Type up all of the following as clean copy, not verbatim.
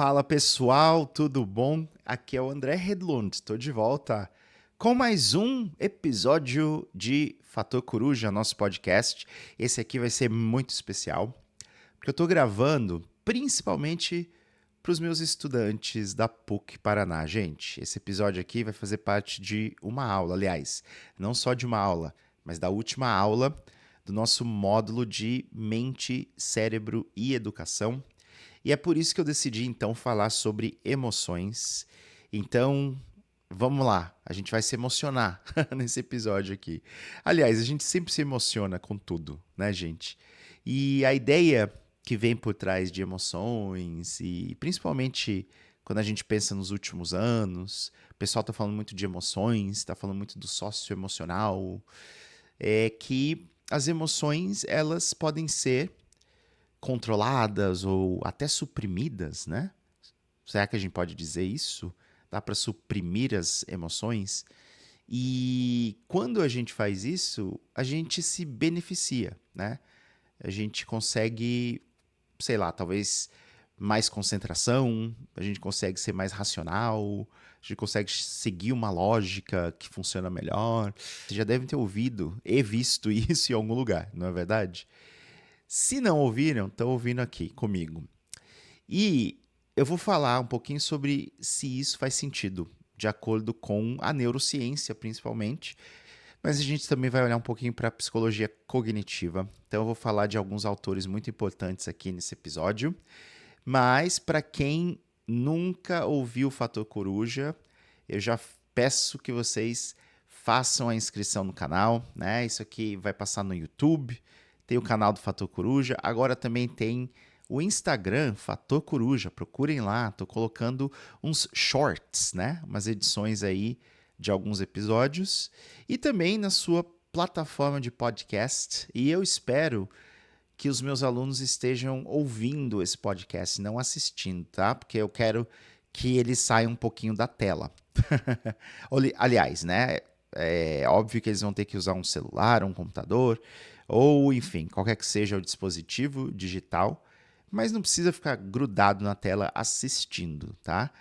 Fala pessoal, tudo bom? Aqui é o André Redlund, estou de volta com mais um episódio de Fator Coruja, nosso podcast. Esse aqui vai ser muito especial, porque eu estou gravando principalmente para os meus estudantes da PUC Paraná. Gente, esse episódio aqui vai fazer parte de uma aula, aliás, não só de uma aula, mas da última aula do nosso módulo de Mente, Cérebro e Educação. E é por isso que eu decidi então falar sobre emoções. Então, vamos lá, a gente vai se emocionar nesse episódio aqui. Aliás, a gente sempre se emociona com tudo, né, gente? E a ideia que vem por trás de emoções, e principalmente quando a gente pensa nos últimos anos, o pessoal está falando muito de emoções, está falando muito do socioemocional, é que as emoções elas podem ser controladas ou até suprimidas, né? Será que a gente pode dizer isso? Dá para suprimir as emoções? E quando a gente faz isso, a gente se beneficia, né? A gente consegue, sei lá, talvez mais concentração, a gente consegue ser mais racional, a gente consegue seguir uma lógica que funciona melhor. Vocês já devem ter ouvido e visto isso em algum lugar, não é verdade? Se não ouviram, estão ouvindo aqui comigo. E eu vou falar um pouquinho sobre se isso faz sentido, de acordo com a neurociência, principalmente. Mas a gente também vai olhar um pouquinho para a psicologia cognitiva. Então eu vou falar de alguns autores muito importantes aqui nesse episódio. Mas para quem nunca ouviu o Fator Coruja, eu já peço que vocês façam a inscrição no canal, né? Isso aqui vai passar no YouTube, tem o canal do Fator Coruja, agora também tem o Instagram Fator Coruja, procurem lá, tô colocando uns shorts, né? Umas edições aí de alguns episódios e também na sua plataforma de podcast. E eu espero que os meus alunos estejam ouvindo esse podcast, não assistindo, tá? Porque eu quero que eles saiam um pouquinho da tela. Aliás, né? É óbvio que eles vão ter que usar um celular, um computador, ou enfim, qualquer que seja o dispositivo digital, mas não precisa ficar grudado na tela assistindo, tá?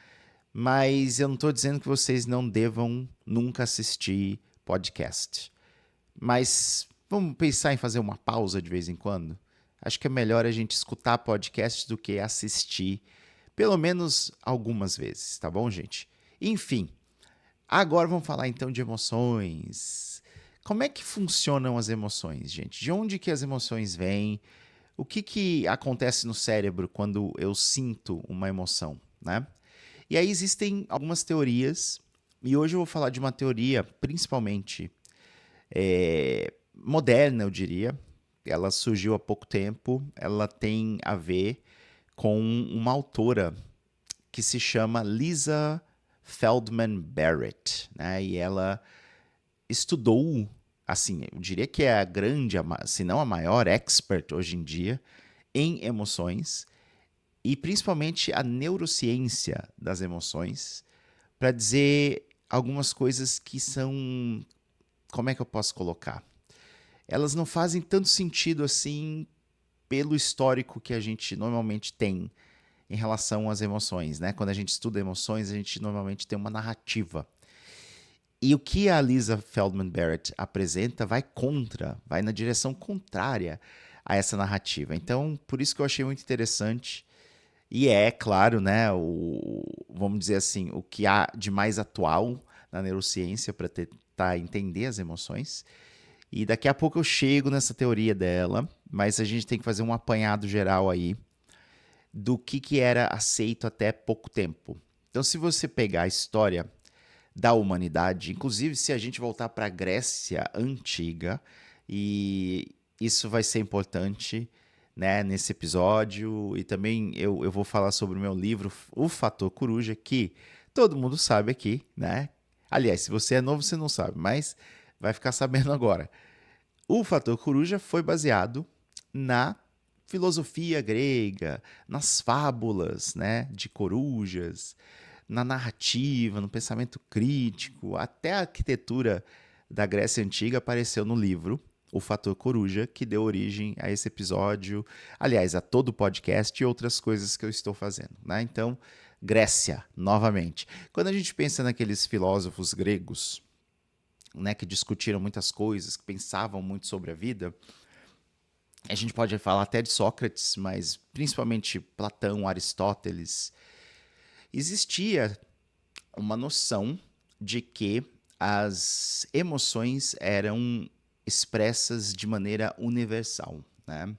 Mas eu não estou dizendo que vocês não devam nunca assistir podcast. Mas vamos pensar em fazer uma pausa de vez em quando? Acho que é melhor a gente escutar podcast do que assistir, pelo menos algumas vezes, tá bom, gente? Enfim, agora vamos falar então de emoções. Como é que funcionam as emoções, gente? De onde que as emoções vêm? O que acontece no cérebro quando eu sinto uma emoção, né? E aí existem algumas teorias, e hoje eu vou falar de uma teoria principalmente moderna, eu diria. Ela surgiu há pouco tempo, ela tem a ver com uma autora que se chama Lisa Feldman Barrett, né? E ela estudou, assim, eu diria que é a grande, se não a maior expert hoje em dia em emoções e principalmente a neurociência das emoções para dizer algumas coisas que são, como é que eu posso colocar? Elas não fazem tanto sentido assim pelo histórico que a gente normalmente tem em relação às emoções, né? Quando a gente estuda emoções, a gente normalmente tem uma narrativa. E o que a Lisa Feldman Barrett apresenta vai na direção contrária a essa narrativa. Então, por isso que eu achei muito interessante. E é, claro, né, vamos dizer assim, o que há de mais atual na neurociência para tentar entender as emoções. E daqui a pouco eu chego nessa teoria dela, mas a gente tem que fazer um apanhado geral aí do que era aceito até pouco tempo. Então, se você pegar a história da humanidade, inclusive se a gente voltar para a Grécia Antiga, e isso vai ser importante, né, nesse episódio, e também eu vou falar sobre o meu livro, O Fator Coruja, que todo mundo sabe aqui, né? Aliás, se você é novo, você não sabe, mas vai ficar sabendo agora. O Fator Coruja foi baseado na filosofia grega, nas fábulas, né, de corujas, na narrativa, no pensamento crítico, até a arquitetura da Grécia Antiga apareceu no livro. o Fator Coruja, que deu origem a esse episódio, aliás, a todo o podcast e outras coisas que eu estou fazendo, né? Então, Grécia, novamente. Quando a gente pensa naqueles filósofos gregos, né, que discutiram muitas coisas, que pensavam muito sobre a vida, a gente pode falar até de Sócrates, mas principalmente Platão, Aristóteles, existia uma noção de que as emoções eram expressas de maneira universal, né?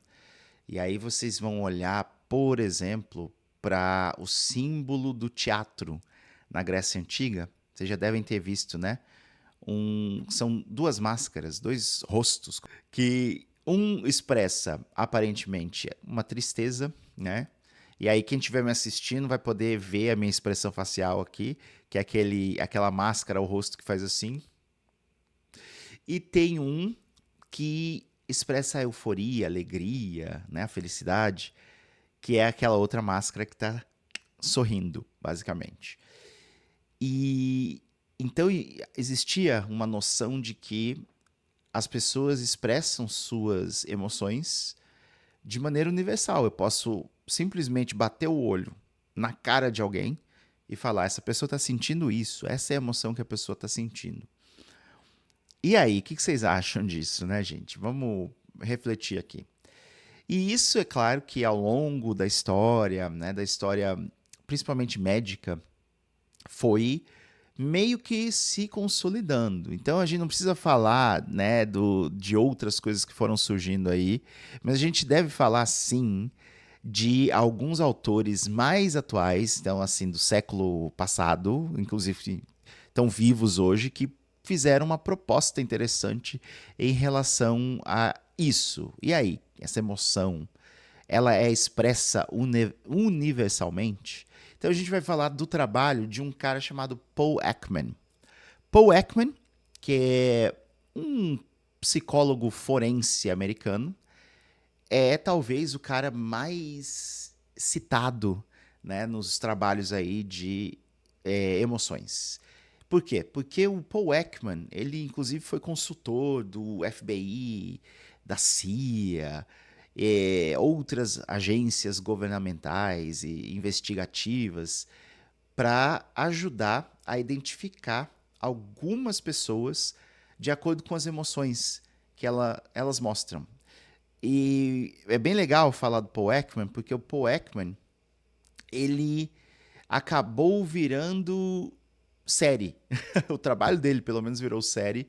E aí vocês vão olhar, por exemplo, para o símbolo do teatro na Grécia Antiga. Vocês já devem ter visto, né? São duas máscaras, dois rostos, que um expressa aparentemente uma tristeza, né? E aí quem estiver me assistindo vai poder ver a minha expressão facial aqui, que é aquela máscara, o rosto que faz assim. E tem um que expressa a euforia, a alegria, né? A felicidade, que é aquela outra máscara que está sorrindo, basicamente. E então existia uma noção de que as pessoas expressam suas emoções de maneira universal. Eu posso simplesmente bater o olho na cara de alguém e falar: essa pessoa está sentindo isso, essa é a emoção que a pessoa está sentindo. E aí, o que vocês acham disso, né, gente? Vamos refletir aqui. E isso é claro que ao longo da história, né, da história principalmente médica, foi meio que se consolidando. Então a gente não precisa falar, né, de outras coisas que foram surgindo aí, mas a gente deve falar sim de alguns autores mais atuais, então assim do século passado, inclusive estão vivos hoje, que fizeram uma proposta interessante em relação a isso. E aí, essa emoção, ela é expressa universalmente? Então a gente vai falar do trabalho de um cara chamado Paul Ekman. Paul Ekman, que é um psicólogo forense americano, é talvez o cara mais citado, né, nos trabalhos aí de emoções. Por quê? Porque o Paul Ekman, ele inclusive foi consultor do FBI, da CIA, outras agências governamentais e investigativas para ajudar a identificar algumas pessoas de acordo com as emoções que elas mostram. E é bem legal falar do Paul Ekman, porque o Paul Ekman, ele acabou virando série. O trabalho dele, pelo menos, virou série.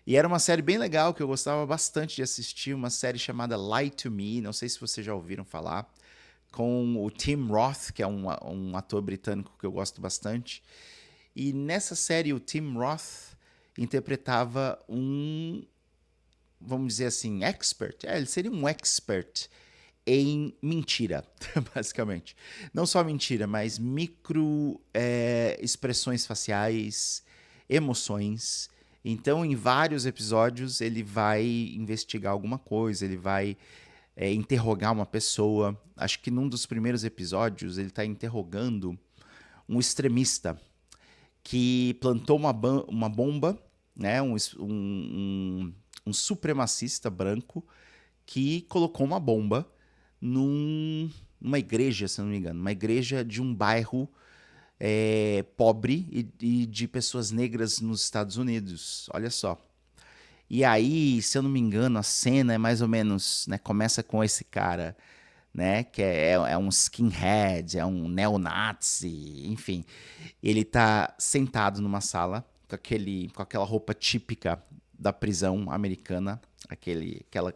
E era uma série bem legal, que eu gostava bastante de assistir, uma série chamada Lie to Me, não sei se vocês já ouviram falar, com o Tim Roth, que é um ator britânico que eu gosto bastante. E nessa série, o Tim Roth interpretava vamos dizer assim, expert. Ele seria um expert em mentira, basicamente. Não só mentira, mas micro expressões faciais, emoções. Então, em vários episódios, ele vai investigar alguma coisa, ele vai interrogar uma pessoa. Acho que num dos primeiros episódios, ele está interrogando um extremista que plantou uma bomba, né? Um supremacista branco que colocou uma bomba numa igreja, se não me engano, uma igreja de um bairro pobre e de pessoas negras nos Estados Unidos. Olha só. E aí, se eu não me engano, a cena é mais ou menos, né, começa com esse cara, né, que é um skinhead, é um neonazi, enfim. Ele tá sentado numa sala com aquela roupa típica da prisão americana, aquela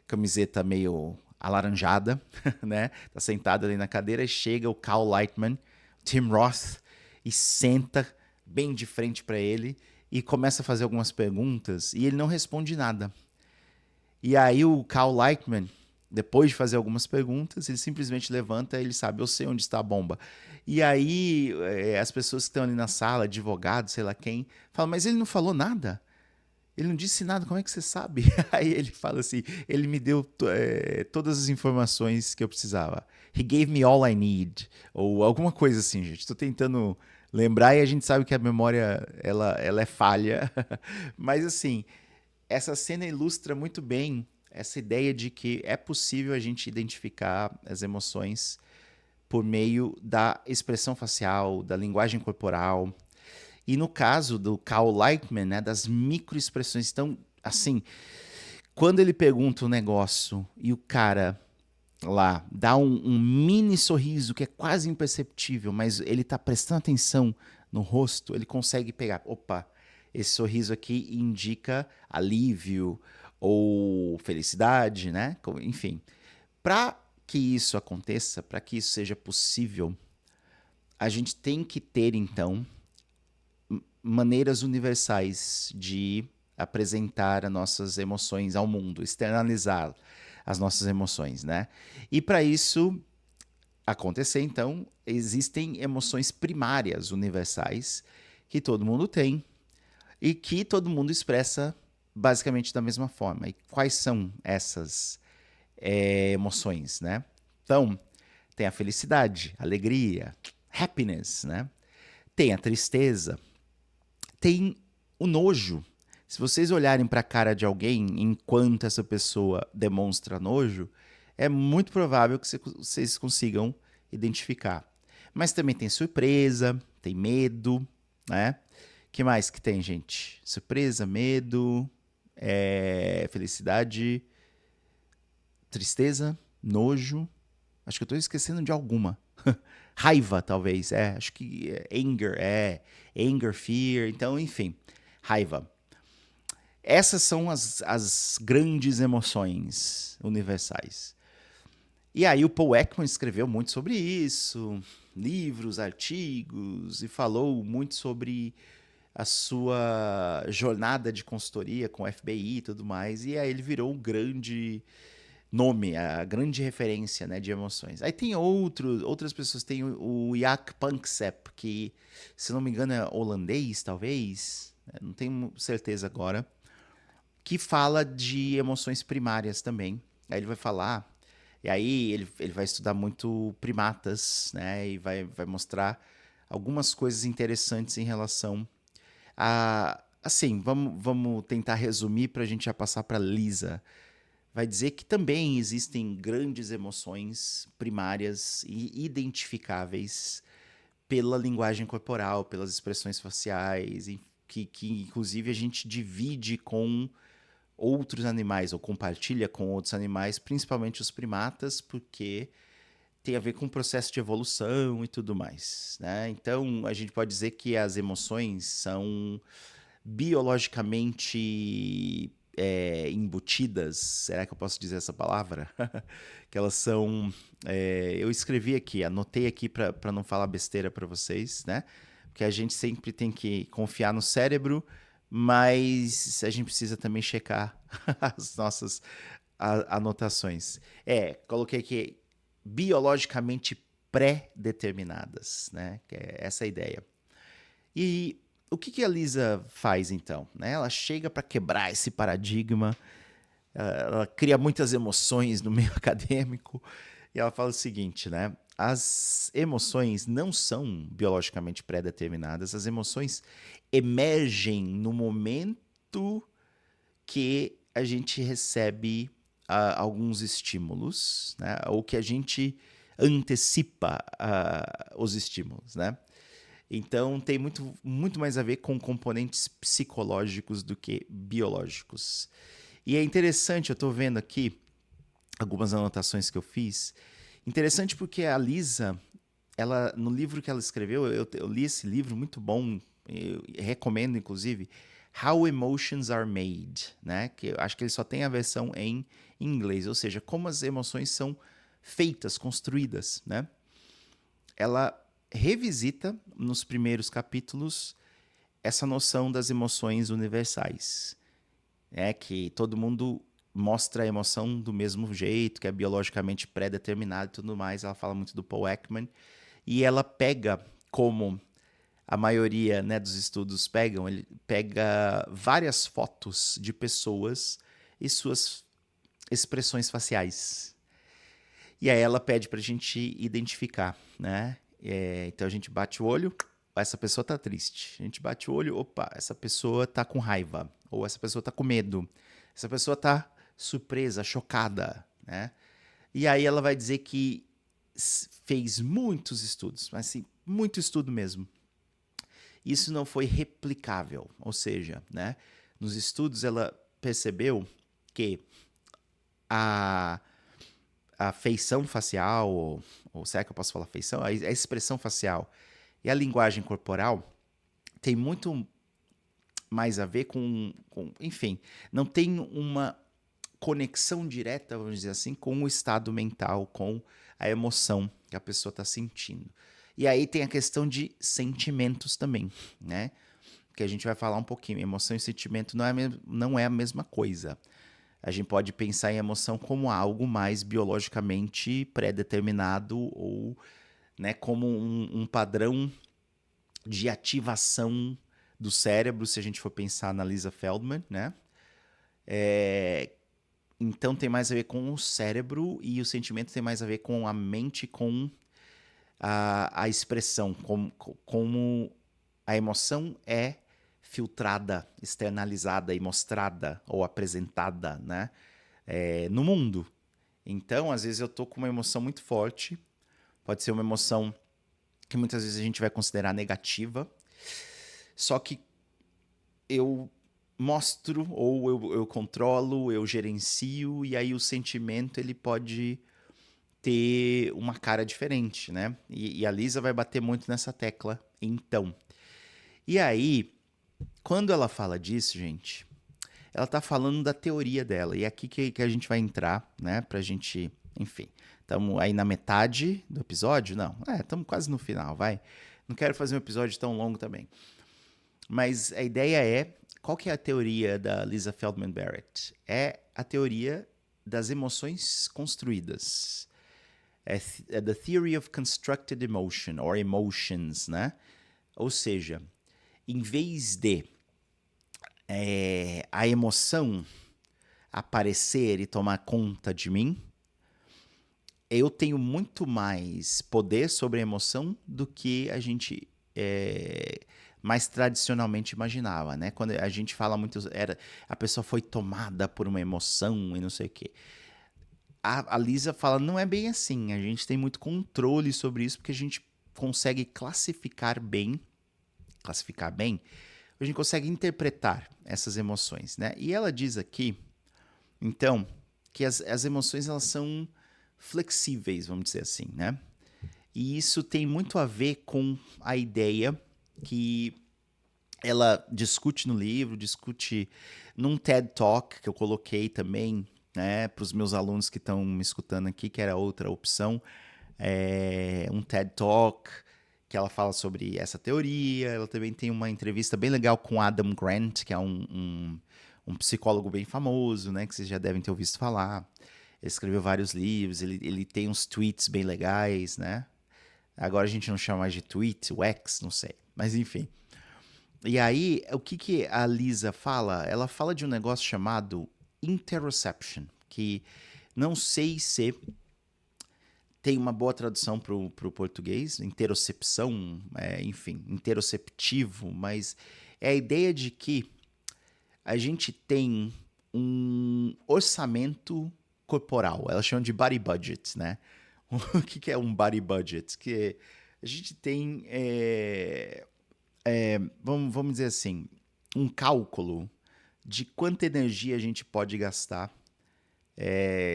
camiseta meio alaranjada, né? Tá sentado ali na cadeira e chega o Cal Lightman, Tim Roth, e senta bem de frente para ele e começa a fazer algumas perguntas e ele não responde nada. E aí o Cal Lightman, depois de fazer algumas perguntas, ele simplesmente levanta e ele sabe: eu sei onde está a bomba. E aí as pessoas que estão ali na sala, advogados, sei lá quem, falam: mas ele não falou nada? Ele não disse nada, como é que você sabe? Aí ele fala assim: ele me deu todas as informações que eu precisava. He gave me all I need. Ou alguma coisa assim, gente. Estou tentando lembrar e a gente sabe que a memória ela é falha. Mas assim, essa cena ilustra muito bem essa ideia de que é possível a gente identificar as emoções por meio da expressão facial, da linguagem corporal. E no caso do Cal Lightman, né, das microexpressões. Então, assim, quando ele pergunta um negócio e o cara lá dá um mini sorriso que é quase imperceptível, mas ele tá prestando atenção no rosto, ele consegue pegar. Opa, esse sorriso aqui indica alívio ou felicidade, né? Enfim, para que isso aconteça, para que isso seja possível, a gente tem que ter então maneiras universais de apresentar as nossas emoções ao mundo, externalizar as nossas emoções, né? E para isso acontecer, então, existem emoções primárias universais que todo mundo tem e que todo mundo expressa basicamente da mesma forma. E quais são essas emoções, né? Então, tem a felicidade, a alegria, happiness, né? Tem a tristeza, tem o nojo. Se vocês olharem para a cara de alguém enquanto essa pessoa demonstra nojo, é muito provável que vocês consigam identificar. Mas também tem surpresa, tem medo, né? Que mais que tem, gente? Surpresa, medo, felicidade, tristeza, nojo. Acho que eu estou esquecendo de alguma. Raiva, talvez. Acho que anger, fear. Então, enfim, raiva. Essas são as grandes emoções universais. E aí o Paul Ekman escreveu muito sobre isso, livros, artigos, e falou muito sobre a sua jornada de consultoria com o FBI e tudo mais. E aí ele virou um grande nome, a grande referência, né, de emoções. Aí tem outras pessoas, tem o Jaak Panksepp, que, se não me engano, é holandês, talvez, não tenho certeza agora, que fala de emoções primárias também. Aí ele vai falar, e aí ele vai estudar muito primatas, né, e vai mostrar algumas coisas interessantes em relação a... Assim, vamos tentar resumir para a gente já passar para Lisa. Vai dizer que também existem grandes emoções primárias e identificáveis pela linguagem corporal, pelas expressões faciais, que inclusive a gente divide com outros animais ou compartilha com outros animais, principalmente os primatas, porque tem a ver com o processo de evolução e tudo mais, né? Então a gente pode dizer que as emoções são biologicamente embutidas, será que eu posso dizer essa palavra? Que elas são. Eu escrevi aqui, anotei aqui para não falar besteira para vocês, né? Porque a gente sempre tem que confiar no cérebro, mas a gente precisa também checar as nossas anotações. Coloquei aqui biologicamente pré-determinadas, né? Que é essa a ideia. E o que a Lisa faz então? Né? Ela chega para quebrar esse paradigma, ela cria muitas emoções no meio acadêmico e ela fala o seguinte, né? As emoções não são biologicamente pré-determinadas, as emoções emergem no momento que a gente recebe alguns estímulos, né? Ou que a gente antecipa os estímulos, né? Então tem muito mais a ver com componentes psicológicos do que biológicos. E é interessante, eu estou vendo aqui algumas anotações que eu fiz. Interessante porque a Lisa, ela, no livro que ela escreveu, eu li esse livro muito bom, eu recomendo inclusive, How Emotions Are Made, né? Que eu acho que ele só tem a versão em inglês, ou seja, como as emoções são feitas, construídas, né? Ela revisita nos primeiros capítulos essa noção das emoções universais. É que todo mundo mostra a emoção do mesmo jeito, que é biologicamente pré-determinado e tudo mais. Ela fala muito do Paul Ekman. E ela pega, como a maioria, né, dos estudos pegam, ele pega várias fotos de pessoas e suas expressões faciais. E aí ela pede pra gente identificar, né? Então a gente bate o olho, essa pessoa tá triste. A gente bate o olho, opa, essa pessoa tá com raiva. ou essa pessoa está com medo, essa pessoa está surpresa, chocada, né? E aí ela vai dizer que fez muitos estudos, mas assim, muito estudo mesmo. Isso não foi replicável, ou seja, né? Nos estudos ela percebeu que a, a feição facial, ou será que eu posso falar feição? A expressão facial e a linguagem corporal tem muito mais a ver enfim, não tem uma conexão direta, vamos dizer assim, com o estado mental, com a emoção que a pessoa está sentindo. E aí tem a questão de sentimentos também, né? Que a gente vai falar um pouquinho. Emoção e sentimento não é a mesma coisa. A gente pode pensar em emoção como algo mais biologicamente pré-determinado ou, né, como um padrão de ativação do cérebro, se a gente for pensar na Lisa Feldman, né? Então tem mais a ver com o cérebro e o sentimento tem mais a ver com a mente, com a expressão, como a emoção é filtrada, externalizada e mostrada ou apresentada, né, no mundo. Então, às vezes eu tô com uma emoção muito forte, pode ser uma emoção que muitas vezes a gente vai considerar negativa, só que eu mostro ou eu controlo, eu gerencio e aí o sentimento ele pode ter uma cara diferente, né? E a Lisa vai bater muito nessa tecla, então. E aí, quando ela fala disso, gente, ela tá falando da teoria dela. E é aqui que a gente vai entrar, né? Pra gente, enfim. Estamos aí na metade do episódio? Não, estamos quase no final, vai. Não quero fazer um episódio tão longo também. Mas a ideia é, qual que é a teoria da Lisa Feldman Barrett? É a teoria das emoções construídas. É the Theory of Constructed Emotion, or Emotions, né? Ou seja, em vez de a emoção aparecer e tomar conta de mim, eu tenho muito mais poder sobre a emoção do que a gente mais tradicionalmente imaginava, né? Quando a gente fala muito, a pessoa foi tomada por uma emoção e não sei o quê. A Lisa fala, não é bem assim, a gente tem muito controle sobre isso porque a gente consegue classificar bem, a gente consegue interpretar essas emoções, né? E ela diz aqui, então, que as emoções elas são flexíveis, vamos dizer assim, né? E isso tem muito a ver com a ideia que ela discute no livro, discute num TED Talk que eu coloquei também, né, para os meus alunos que estão me escutando aqui, que era outra opção, um TED Talk que ela fala sobre essa teoria. Ela também tem uma entrevista bem legal com Adam Grant, que é um psicólogo bem famoso, né, que vocês já devem ter ouvido falar. Ele escreveu vários livros, ele tem uns tweets bem legais, né? Agora a gente não chama mais de tweet, o X, não sei. Mas enfim. E aí, o que a Lisa fala? Ela fala de um negócio chamado interoception, que não sei se tem uma boa tradução para o português, interocepção, enfim, interoceptivo, mas é a ideia de que a gente tem um orçamento corporal. Ela chama de body budget, né? O que é um body budget? Que a gente tem, vamos dizer assim, um cálculo de quanta energia a gente pode gastar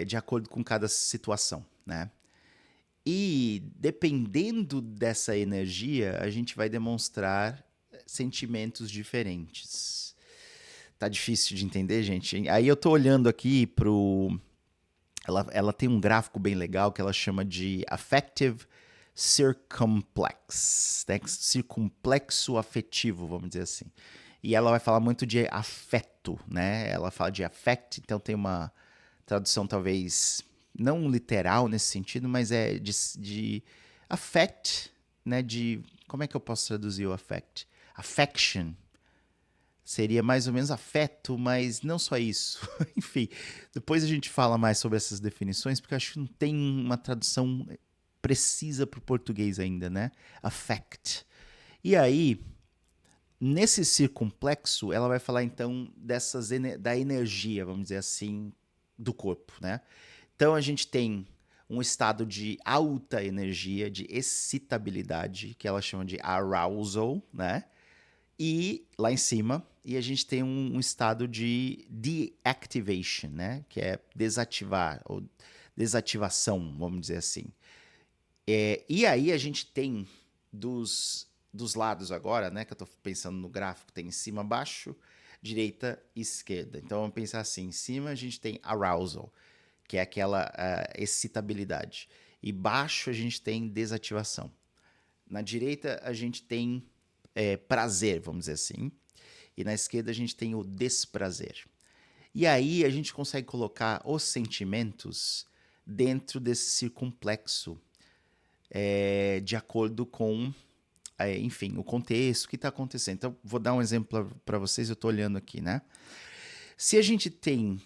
de acordo com cada situação, né? E dependendo dessa energia, a gente vai demonstrar sentimentos diferentes. Tá difícil de entender, gente? Aí eu tô olhando aqui pro... Ela tem um gráfico bem legal que ela chama de Affective Circumplex, né? Circunplexo afetivo, vamos dizer assim. E ela vai falar muito de afeto, né? Ela fala de affect, então tem uma tradução talvez não literal nesse sentido, mas é de affect, né? De como é que eu posso traduzir o affect? Affection. Seria mais ou menos afeto, mas não só isso. Enfim, depois a gente fala mais sobre essas definições, porque eu acho que não tem uma tradução precisa para o português ainda, né? Affect. E aí, Nesse circunplexo, ela vai falar então da energia, vamos dizer assim, do corpo, né? Então a gente tem um estado de alta energia, de excitabilidade, que ela chama de arousal, né? E lá em cima, e a gente tem um estado de deactivation, né? Que é desativar, ou desativação, vamos dizer assim. E aí a gente tem dos lados agora, né? Que eu tô pensando no gráfico, tem em cima, baixo, direita e esquerda. Então vamos pensar assim: em cima a gente tem arousal, que é aquela excitabilidade. E baixo a gente tem desativação. Na direita a gente tem prazer, vamos dizer assim. E na esquerda a gente tem o desprazer. E aí a gente consegue colocar os sentimentos dentro desse circunplexo de acordo com, enfim, o contexto, o que está acontecendo. Então, vou dar um exemplo para vocês, eu estou olhando aqui, né? Se a gente tem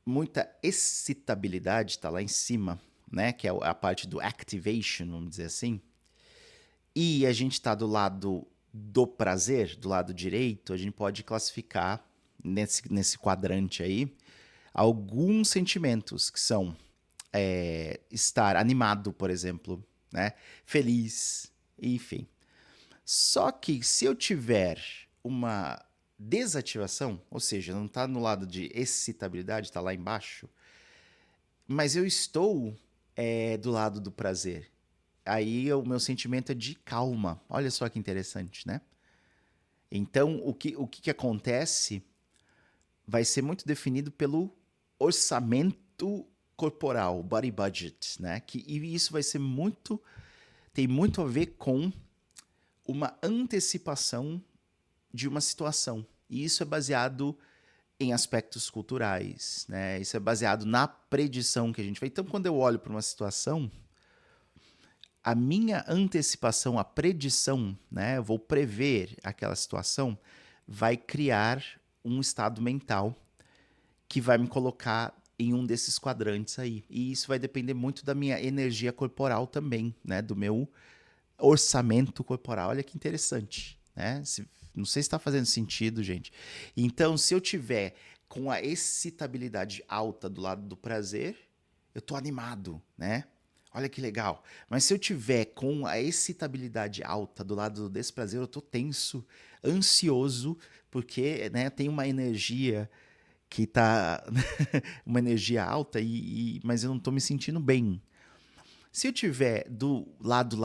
muita excitabilidade, está lá em cima, né? Que é a parte do activation, vamos dizer assim. E a gente está do lado do prazer, do lado direito, a gente pode classificar nesse quadrante aí alguns sentimentos que são estar animado, por exemplo, né? Feliz, enfim. Só que se eu tiver uma desativação, ou seja, não está no lado de excitabilidade, está lá embaixo, mas eu estou do lado do prazer. Aí o meu sentimento é de calma. Olha só que interessante, né? Então, o que acontece vai ser muito definido pelo orçamento corporal, body budget, né? E isso vai ser tem muito a ver com uma antecipação de uma situação. E isso é baseado em aspectos culturais, né? Isso é baseado na predição que a gente faz. Então, quando eu olho para uma situação, a minha antecipação, a predição, né? Eu vou prever aquela situação, vai criar um estado mental que vai me colocar em um desses quadrantes aí. E isso vai depender muito da minha energia corporal também, né? Do meu orçamento corporal. Olha que interessante, né? Não sei se está fazendo sentido, gente. Então, se eu tiver com a excitabilidade alta do lado do prazer, eu tô animado, né? Olha que legal. Mas se eu tiver com a excitabilidade alta do lado do desprazer, eu tô tenso, ansioso, porque, né, tem uma energia que tá uma energia alta mas eu não tô me sentindo bem. Se eu tiver do lado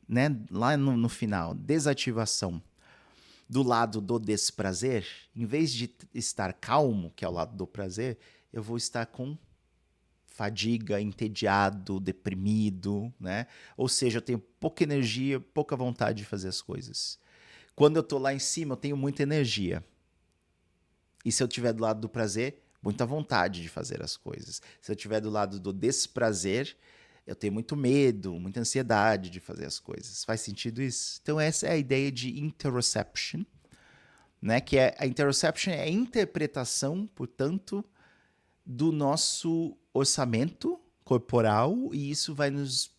né, lá no final, desativação, do lado do desprazer, em vez de estar calmo, que é o lado do prazer, eu vou estar com fadiga, entediado, deprimido, né? Ou seja, eu tenho pouca energia, pouca vontade de fazer as coisas. Quando eu tô lá em cima, eu tenho muita energia. E se eu estiver do lado do prazer, muita vontade de fazer as coisas. Se eu estiver do lado do desprazer, eu tenho muito medo, muita ansiedade de fazer as coisas. Faz sentido isso? Então essa é a ideia de interoception, né? Que a interoception é a interpretação, portanto, do nosso orçamento corporal, e isso vai nos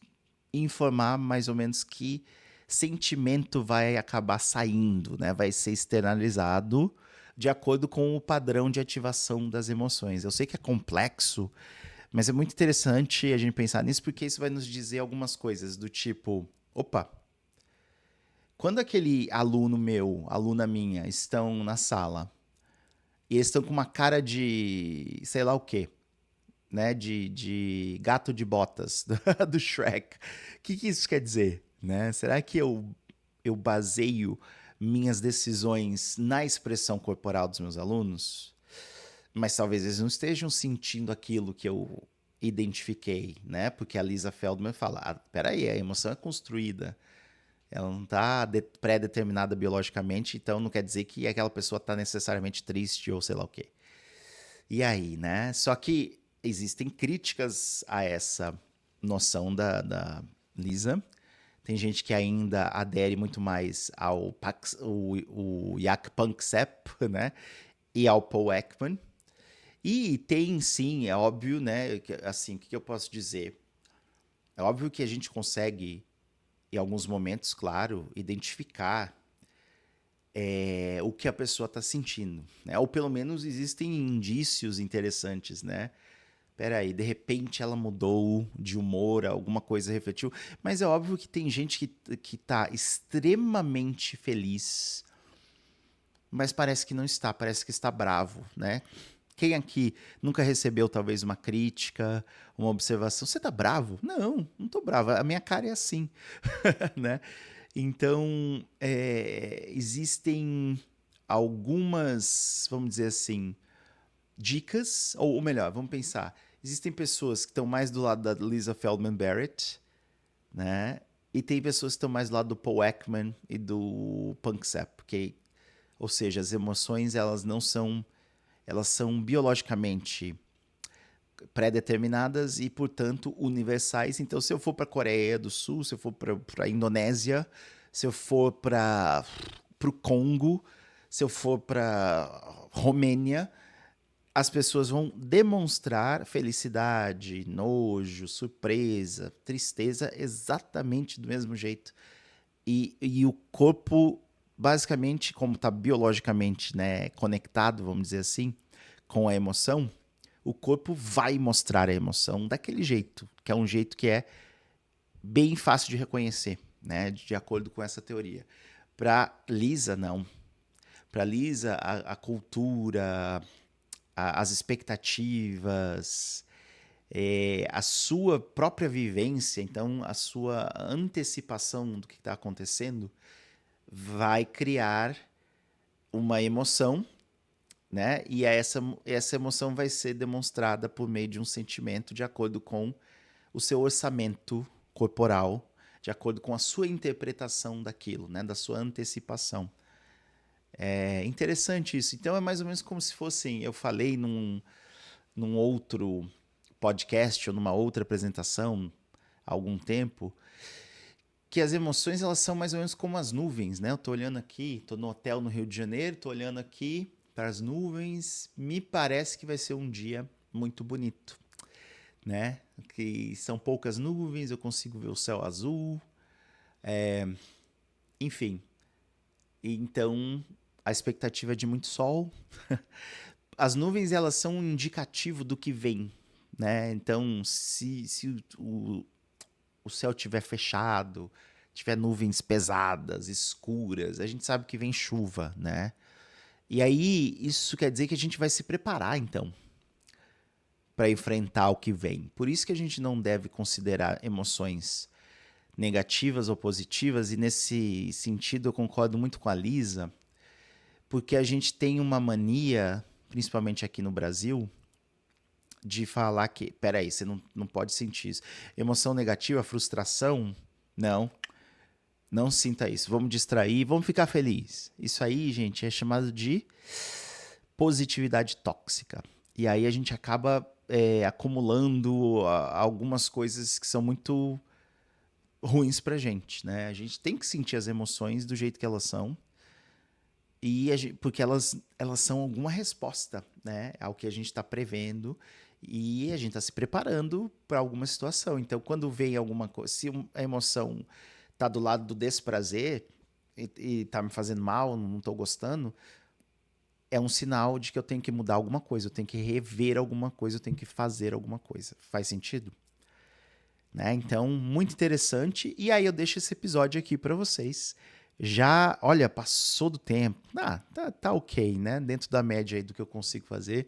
informar mais ou menos que sentimento vai acabar saindo, né? Vai ser externalizado de acordo com o padrão de ativação das emoções. Eu sei que é complexo, mas é muito interessante a gente pensar nisso, porque isso vai nos dizer algumas coisas do tipo, opa, quando aquele aluno meu, aluna minha, estão na sala e eles estão com uma cara de sei lá o quê, né? De gato de botas do Shrek. O que isso quer dizer? Né? Será que eu baseio minhas decisões na expressão corporal dos meus alunos? Mas talvez eles não estejam sentindo aquilo que eu identifiquei, né? Porque a Lisa Feldman fala: peraí, a emoção é construída. Ela não está pré-determinada biologicamente, então não quer dizer que aquela pessoa está necessariamente triste ou sei lá o quê. E aí, né? Só que existem críticas a essa noção da Lisa. Tem gente que ainda adere muito mais ao o Jaak Panksepp, né? E ao Paul Ekman. E tem, sim, é óbvio, né? Assim, o que eu posso dizer? É óbvio que a gente consegue, em alguns momentos, claro, identificar o que a pessoa está sentindo, né? Ou pelo menos existem indícios interessantes, né? Peraí, de repente ela mudou de humor, alguma coisa refletiu. Mas é óbvio que tem gente que tá extremamente feliz, mas parece que não está, parece que está bravo, né? Quem aqui nunca recebeu talvez uma crítica, uma observação? Você tá bravo? Não, não tô bravo. A minha cara é assim, né? Então, existem algumas, vamos dizer assim, dicas, ou melhor, vamos pensar. Existem pessoas que estão mais do lado da Lisa Feldman Barrett, né? E tem pessoas que estão mais do lado do Paul Ekman e do Panksepp, ou seja, as emoções elas são biologicamente pré-determinadas e, portanto, universais. Então, se eu for para a Coreia do Sul, se eu for para a Indonésia, se eu for para o Congo, se eu for para Romênia, as pessoas vão demonstrar felicidade, nojo, surpresa, tristeza exatamente do mesmo jeito. E o corpo, basicamente, como está biologicamente, né, conectado, vamos dizer assim, com a emoção, o corpo vai mostrar a emoção daquele jeito, que é um jeito que é bem fácil de reconhecer, né, de acordo com essa teoria. Para Lisa, não. Para Lisa, a cultura, as expectativas, a sua própria vivência, então a sua antecipação do que está acontecendo, vai criar uma emoção, né? E essa emoção vai ser demonstrada por meio de um sentimento de acordo com o seu orçamento corporal, de acordo com a sua interpretação daquilo, né? Da sua antecipação. É interessante isso. Então é mais ou menos como se fossem, eu falei num outro podcast ou numa outra apresentação há algum tempo, que as emoções elas são mais ou menos como as nuvens, né? Eu tô olhando aqui, tô no hotel no Rio de Janeiro, tô olhando aqui para as nuvens, me parece que vai ser um dia muito bonito, né? Que são poucas nuvens, eu consigo ver o céu azul, enfim. Então a expectativa é de muito sol. As nuvens elas são um indicativo do que vem, né? Então se o céu estiver fechado, tiver nuvens pesadas, escuras, a gente sabe que vem chuva, né? E aí, isso quer dizer que a gente vai se preparar, então, para enfrentar o que vem. Por isso que a gente não deve considerar emoções negativas ou positivas, e nesse sentido eu concordo muito com a Lisa, porque a gente tem uma mania, principalmente aqui no Brasil, de falar que, peraí, você não pode sentir isso. Emoção negativa, frustração, não. Não sinta isso. Vamos distrair, vamos ficar feliz. Isso aí, gente, é chamado de positividade tóxica. E aí a gente acaba acumulando algumas coisas que são muito ruins pra gente, né? A gente tem que sentir as emoções do jeito que elas são. Porque elas são alguma resposta, né, ao que a gente está prevendo e a gente está se preparando para alguma situação. Então, quando vem alguma coisa, se a emoção tá do lado do desprazer e tá me fazendo mal, não tô gostando, é um sinal de que eu tenho que mudar alguma coisa, eu tenho que rever alguma coisa, eu tenho que fazer alguma coisa. Faz sentido? Né? Então, muito interessante. E aí eu deixo esse episódio aqui para vocês. Já, olha, passou do tempo. Tá ok, né? Dentro da média aí do que eu consigo fazer.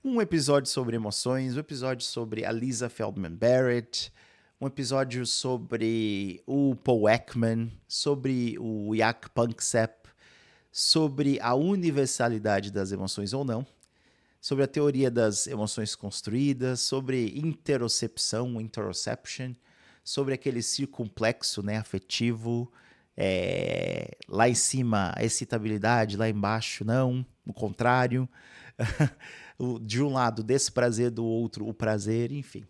Um episódio sobre emoções, um episódio sobre a Lisa Feldman Barrett, um episódio sobre o Paul Ekman, sobre o Jaak Panksepp, sobre a universalidade das emoções ou não, sobre a teoria das emoções construídas, sobre interocepção, interoception, sobre aquele circunplexo, né, afetivo, lá em cima a excitabilidade, lá embaixo não, o contrário, de um lado desprazer, do outro o prazer, enfim.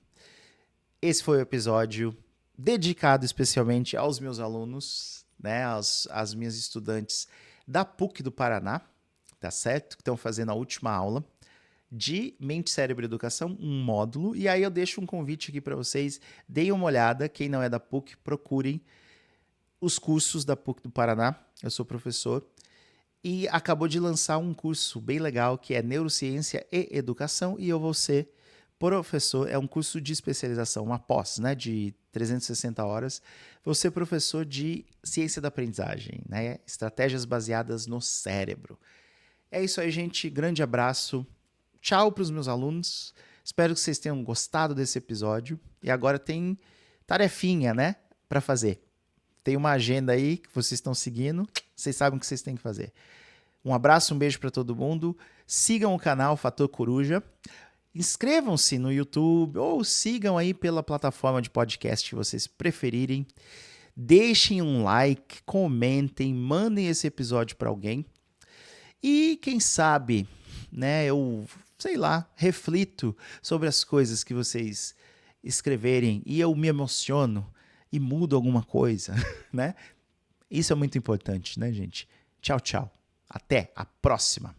Esse foi o episódio dedicado especialmente aos meus alunos, né, às minhas estudantes da PUC do Paraná, tá certo? Que estão fazendo a última aula de Mente, Cérebro e Educação, um módulo. E aí eu deixo um convite aqui para vocês, deem uma olhada, quem não é da PUC, procurem os cursos da PUC do Paraná, eu sou professor, e acabou de lançar um curso bem legal que é Neurociência e Educação, e eu vou ser professor. É um curso de especialização, uma pós, né, de 360 horas. Vou ser professor de ciência da aprendizagem, né, estratégias baseadas no cérebro. É isso aí, gente. Grande abraço. Tchau para os meus alunos. Espero que vocês tenham gostado desse episódio. E agora tem tarefinha, né, para fazer. Tem uma agenda aí que vocês estão seguindo. Vocês sabem o que vocês têm que fazer. Um abraço, um beijo para todo mundo. Sigam o canal Fator Coruja. Inscrevam-se no YouTube ou sigam aí pela plataforma de podcast que vocês preferirem. Deixem um like, comentem, mandem esse episódio para alguém. E quem sabe, né, eu, sei lá, reflito sobre as coisas que vocês escreverem e eu me emociono e mudo alguma coisa, né? Isso é muito importante, né, gente? Tchau, tchau. Até a próxima.